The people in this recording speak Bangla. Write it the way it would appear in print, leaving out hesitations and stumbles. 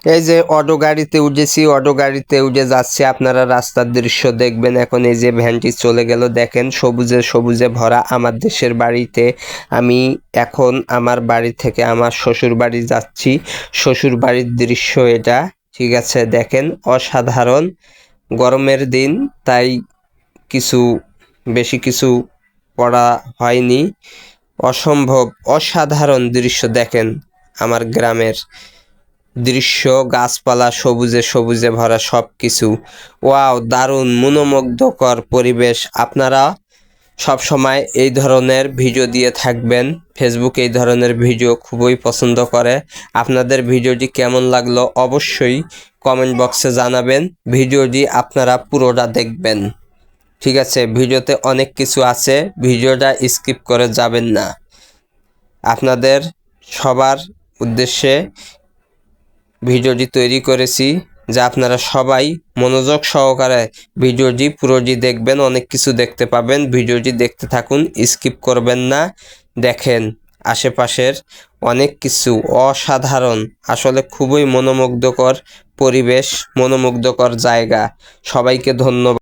এই যে অটো গাড়িতে উঠেছি, অটো গাড়িতে উঠে যাচ্ছে, আপনারা রাস্তার দৃশ্য দেখবেন। এখন এই যে ভ্যানটি চলে গেল, দেখেন সবুজে সবুজে ভরা আমার দেশের বাড়িতে। আমি এখন আমার বাড়ি থেকে আমার শ্বশুর বাড়ি যাচ্ছি, শ্বশুর বাড়ির দৃশ্য এটা। ঠিক আছে, দেখেন অসাধারণ। গরমের দিন, তাই বেশি কিছু পড়া হয়নি। অসম্ভব অসাধারণ দৃশ্য দেখেন আমার গ্রামের দৃশ্য, গাছপালা সবুজে সবুজে ভরা সব কিছু। ওয়াও, দারুণ মনোমুগ্ধকর পরিবেশ। আপনারা সব সময় এই ধরনের ভিডিও দিয়ে থাকবেন। ফেসবুক এই ধরনের ভিডিও খুবই পছন্দ করে। আপনাদের ভিডিওটি কেমন লাগলো অবশ্যই কমেন্ট বক্সে জানাবেন। ভিডিওটি আপনারা পুরোটা দেখবেন। ঠিক আছে, ভিডিওতে অনেক কিছু আছে, ভিডিওটা স্কিপ করে যাবেন না। আপনাদের সবার উদ্দেশ্যে ভিডিওটি তৈরি করেছি, যা আপনারা সবাই মনোযোগ সহকারে ভিডিওটি পুরোটি দেখবেন, অনেক কিছু দেখতে পাবেন। ভিডিওটি দেখতে থাকুন, স্কিপ করবেন না। দেখেন আশেপাশের অনেক কিছু অসাধারণ, আসলে খুবই মনোমুগ্ধকর পরিবেশ, মনোমুগ্ধকর জায়গা। সবাইকে ধন্যবাদ।